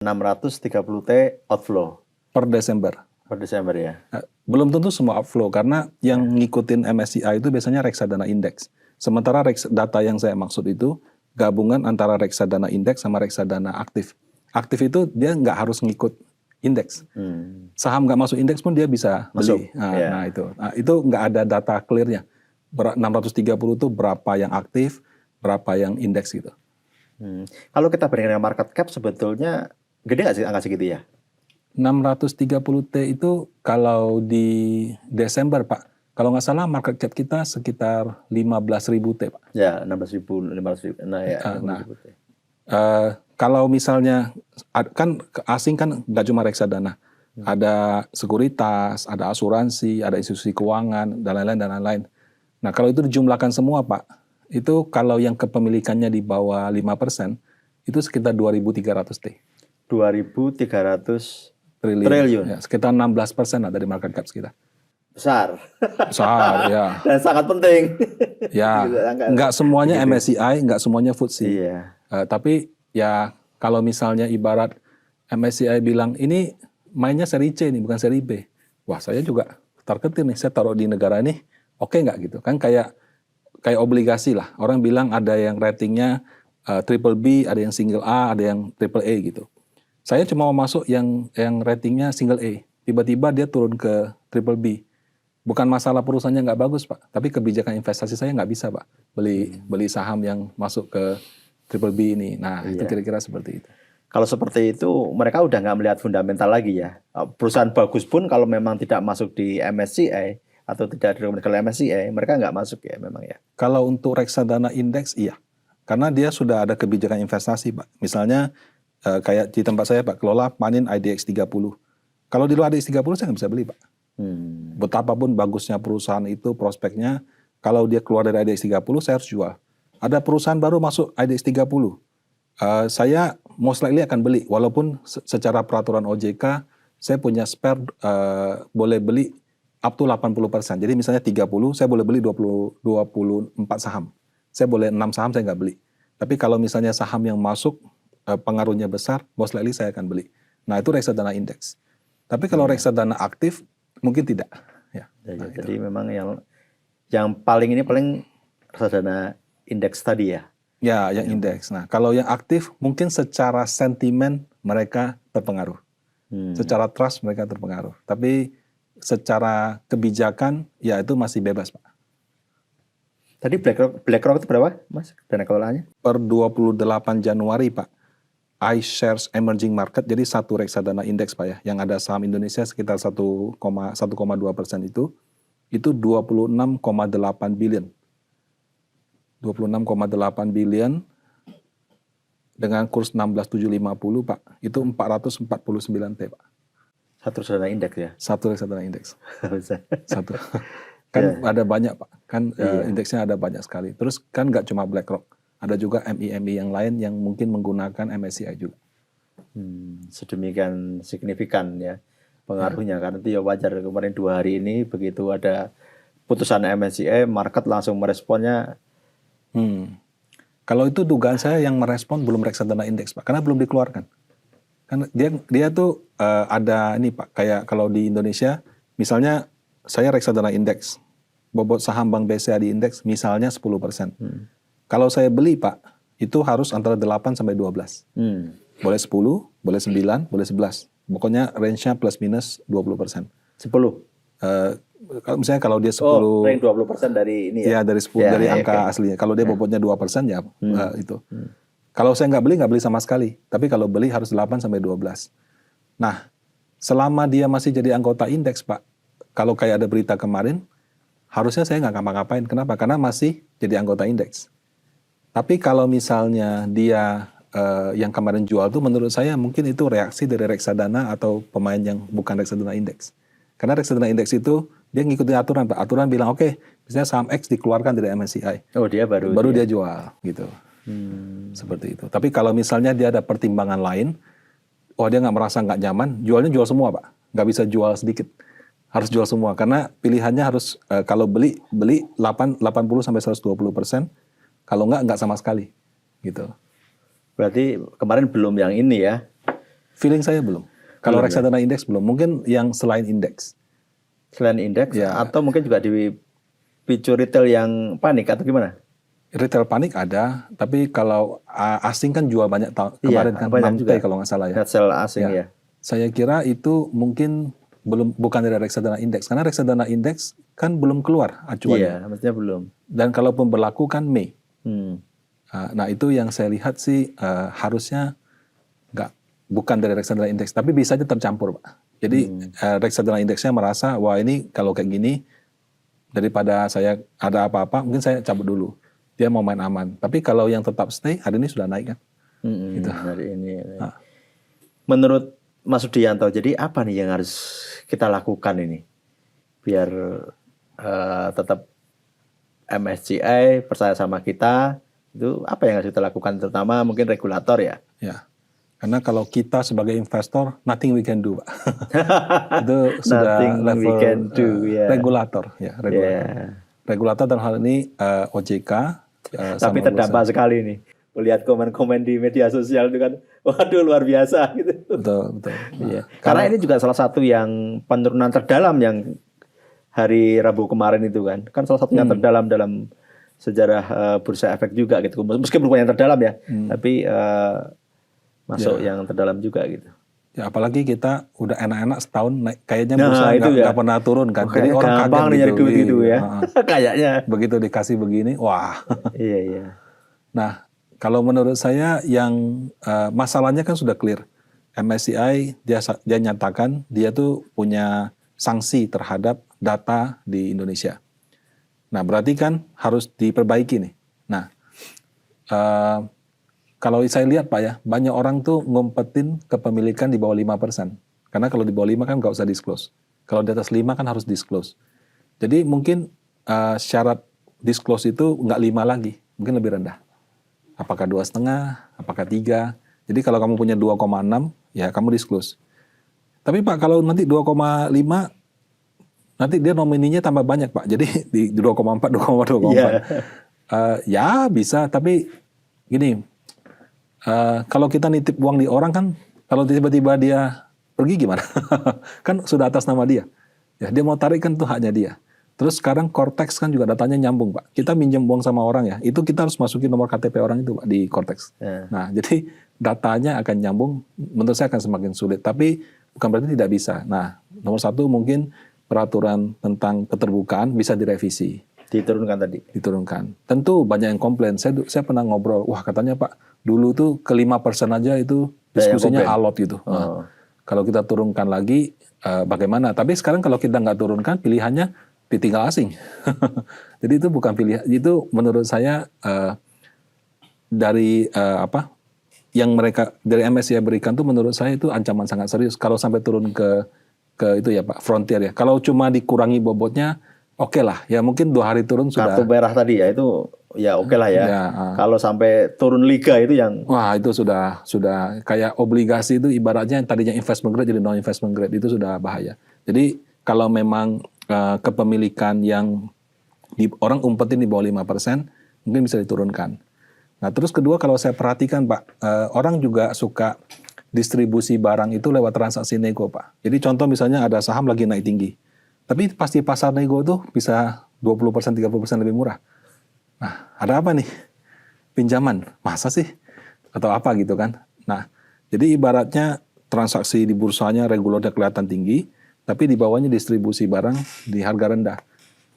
630T outflow per Desember. per Desember ya. Belum tentu semua outflow karena yang ngikutin MSCI itu biasanya reksadana indeks. Sementara data yang saya maksud itu gabungan antara reksadana indeks sama reksadana aktif. Aktif itu dia nggak harus ngikut indeks. Saham nggak masuk indeks pun dia bisa beli. Nah itu nggak ada data clearnya. 630 itu berapa yang aktif, berapa yang indeks gitu. Kalau kita bandingkan dengan market cap sebetulnya gede nggak sih angka segitu ya? 630T itu kalau di Desember Pak, kalau nggak salah market cap kita sekitar 15.000 T Pak. Ya 16.000, 15.000. Nah ya. T. Kalau misalnya kan asing kan nggak cuma reksadana, ada sekuritas, ada asuransi, ada institusi keuangan dan lain-lain. Nah kalau itu dijumlahkan semua Pak, itu kalau yang kepemilikannya di bawah 5%, itu sekitar 2.300 T. 2.300 triliun. Ya, sekitar 16% lah dari market cap kita. Besar. Besar, ya. Dan sangat penting. Ya, nggak semuanya MSCI, nggak semuanya FTSE. Iya. Tapi ya kalau misalnya ibarat MSCI bilang, ini mainnya seri C nih, bukan seri B. Wah, saya juga terketir nih, saya taruh di negara ini, oke nggak gitu? Kan kayak obligasi lah. Orang bilang ada yang ratingnya triple B, ada yang single A, ada yang triple A gitu. Saya cuma mau masuk yang ratingnya single A. Tiba-tiba dia turun ke triple B. Bukan masalah perusahaannya nggak bagus, Pak. Tapi kebijakan investasi saya nggak bisa, Pak. Beli saham yang masuk ke triple B ini. Nah, itu kira-kira seperti itu. Kalau seperti itu, mereka udah nggak melihat fundamental lagi ya. Perusahaan bagus pun kalau memang tidak masuk di MSCI atau tidak direkomendasi MSCI, mereka nggak masuk ya memang ya. Kalau untuk reksadana indeks, iya. Karena dia sudah ada kebijakan investasi, Pak. Misalnya, kayak di tempat saya Pak, kelola panin IDX 30. Kalau di luar IDX 30 saya nggak bisa beli Pak. Betapapun bagusnya perusahaan itu, prospeknya, kalau dia keluar dari IDX 30 saya harus jual. Ada perusahaan baru masuk IDX 30, saya most likely akan beli. Walaupun secara peraturan OJK, saya punya spare boleh beli up to 80%. Jadi misalnya 30, saya boleh beli 24 saham. Saya boleh 6 saham, saya nggak beli. Tapi kalau misalnya saham yang masuk, pengaruhnya besar, most likely saya akan beli. Nah itu reksadana indeks. Tapi kalau reksadana aktif mungkin tidak. Ya. Nah, jadi memang yang paling reksadana indeks tadi ya. Ya, yang indeks. Nah kalau yang aktif mungkin secara sentimen mereka terpengaruh, secara trust mereka terpengaruh. Tapi secara kebijakan ya itu masih bebas Pak. Tadi BlackRock itu berapa Mas dana kelolaannya? Per 28 Januari Pak. iShares Emerging Market, jadi satu reksadana indeks Pak ya, yang ada saham Indonesia sekitar 1,2% itu 26,8 billion. 26,8 billion dengan kurs 16.750 Pak, itu 449 T Pak. Satu reksadana indeks ya? Satu reksadana indeks. Satu. Kan ada banyak Pak, kan indeksnya ada banyak sekali. Terus kan nggak cuma BlackRock. Ada juga MI yang lain yang mungkin menggunakan MSCI juga. Sedemikian signifikan ya pengaruhnya. Karena itu ya wajar kemarin 2 hari ini begitu ada putusan MSCI, market langsung meresponnya. Kalau itu dugaan saya yang merespon belum reksadana indeks Pak, karena belum dikeluarkan. Kan dia tuh ada ini Pak, kayak kalau di Indonesia, misalnya saya reksadana indeks, bobot saham Bank BCA di indeks misalnya 10%. Kalau saya beli Pak, itu harus antara 8 sampai 12. Boleh 10, boleh 9, boleh 11. Pokoknya range-nya plus minus 20%. 10? Misalnya kalau dia 10... Oh, range 20% dari ini ya? Ya, dari 10, dari angka aslinya. Kalau dia bobotnya 2% ya itu. Kalau saya nggak beli sama sekali. Tapi kalau beli harus 8 sampai 12. Nah, selama dia masih jadi anggota indeks Pak, kalau kayak ada berita kemarin, harusnya saya nggak ngapa-ngapain. Kenapa? Karena masih jadi anggota indeks. Tapi kalau misalnya dia yang kemarin jual tuh menurut saya mungkin itu reaksi dari reksadana atau pemain yang bukan reksadana indeks. Karena reksadana indeks itu dia ngikutin aturan Pak. Aturan bilang oke, misalnya saham X dikeluarkan dari MSCI. Oh dia baru dia jual gitu. Seperti itu. Tapi kalau misalnya dia ada pertimbangan lain, dia nggak merasa nggak nyaman, jualnya jual semua Pak. Nggak bisa jual sedikit. Harus jual semua karena pilihannya harus kalau beli 80 sampai 120%. Kalau nggak sama sekali, gitu. Berarti kemarin belum yang ini ya, Feeling saya belum. Kalau Belum, reksadana indeks belum. Mungkin yang selain indeks. Selain indeks Ya. atau mungkin juga dipicu retail yang panik atau gimana? Retail panik ada, tapi kalau asing kan jual banyak kemarin kan banyak 6T juga. kalau nggak salah ya. Net sell asing ya. Saya kira itu mungkin bukan dari reksadana indeks, karena reksadana indeks kan belum keluar acuannya. Iya, mestinya belum. Dan kalaupun berlaku kan Mei. Hmm. Nah itu yang saya lihat sih harusnya bukan dari reksadana indeks, tapi bisa aja tercampur, Pak. Jadi reksadana indeksnya merasa wah ini kalau kayak gini daripada saya ada apa-apa, mungkin saya cabut dulu. Dia mau main aman. Tapi kalau yang tetap stay, hari ini sudah naik kan. Gitu. Hari ini. Menurut Mas Sudianto, jadi apa nih yang harus kita lakukan ini biar tetap MSCI percaya sama kita? Itu apa yang harus kita lakukan, terutama mungkin regulator ya? Ya, karena kalau kita sebagai investor, nothing we can do, Pak. Itu sudah Nothing we level can do, ya. regulator, ya regulator. Yeah. Regulator dalam hal ini OJK. Tapi terdampak sekali nih. Melihat komen-komen di media sosial itu kan, waduh luar biasa gitu. Betul. Iya. Karena ini juga salah satu yang penurunan terdalam yang hari Rabu kemarin itu kan salah satunya terdalam dalam sejarah bursa efek juga gitu. Meskipun bukan yang terdalam ya, tapi masuk yang terdalam juga gitu. Ya apalagi kita udah enak-enak setahun naik, kayaknya bursa nggak pernah turun kan. Jadi orang gampang nih nyari duit itu ya. Kayaknya. Begitu dikasih begini, wah. Iya. Nah, kalau menurut saya yang masalahnya kan sudah clear. MSCI dia nyatakan dia tuh punya sanksi terhadap data di Indonesia. Nah, berarti kan harus diperbaiki nih. Nah, kalau saya lihat Pak ya, banyak orang tuh ngumpetin kepemilikan di bawah 5%. Karena kalau di bawah 5 kan nggak usah disclose. Kalau di atas 5 kan harus disclose. Jadi mungkin syarat disclose itu nggak 5 lagi, mungkin lebih rendah. Apakah 2,5, apakah 3. Jadi kalau kamu punya 2,6, ya kamu disclose. Tapi Pak, kalau nanti 2,5, nanti dia nomininya tambah banyak Pak. Jadi di 2,4, 2,4. Ya bisa, tapi gini, kalau kita nitip uang di orang kan, kalau tiba-tiba dia pergi gimana? Kan sudah atas nama dia. Ya, dia mau tarik kan itu haknya dia. Terus sekarang Cortex kan juga datanya nyambung Pak. Kita minjem uang sama orang ya, itu kita harus masukin nomor KTP orang itu Pak di Cortex. Nah, jadi datanya akan nyambung, menurut saya akan semakin sulit. Tapi bukan berarti tidak bisa. Nah, nomor satu mungkin peraturan tentang keterbukaan bisa direvisi. Diturunkan tadi. Diturunkan. Tentu banyak yang komplain. Saya pernah ngobrol, wah katanya Pak, dulu tuh ke 5% aja itu diskusinya alot gitu. Nah, kalau kita turunkan lagi, bagaimana? Tapi sekarang kalau kita nggak turunkan, pilihannya ditinggal asing. Jadi itu bukan pilihan. Itu menurut saya dari yang mereka dari MSCI berikan tuh menurut saya itu ancaman sangat serius. Kalau sampai turun ke itu ya Pak, frontier ya. Kalau cuma dikurangi bobotnya, oke lah, ya mungkin 2 hari turun sudah. Kartu merah tadi ya itu ya oke lah ya. Kalau sampai turun liga itu yang wah itu sudah kayak obligasi itu ibaratnya yang tadinya investment grade jadi non investment grade, itu sudah bahaya. Jadi kalau memang kepemilikan yang orang umpetin di bawah 5%, mungkin bisa diturunkan. Nah terus kedua kalau saya perhatikan Pak, orang juga suka distribusi barang itu lewat transaksi nego Pak. Jadi contoh misalnya ada saham lagi naik tinggi. Tapi pasti pasar nego tuh bisa 20%, 30% lebih murah. Nah, ada apa nih? Pinjaman. Masa sih? Atau apa gitu kan? Nah, jadi ibaratnya transaksi di bursanya regularnya kelihatan tinggi, tapi di bawahnya distribusi barang di harga rendah.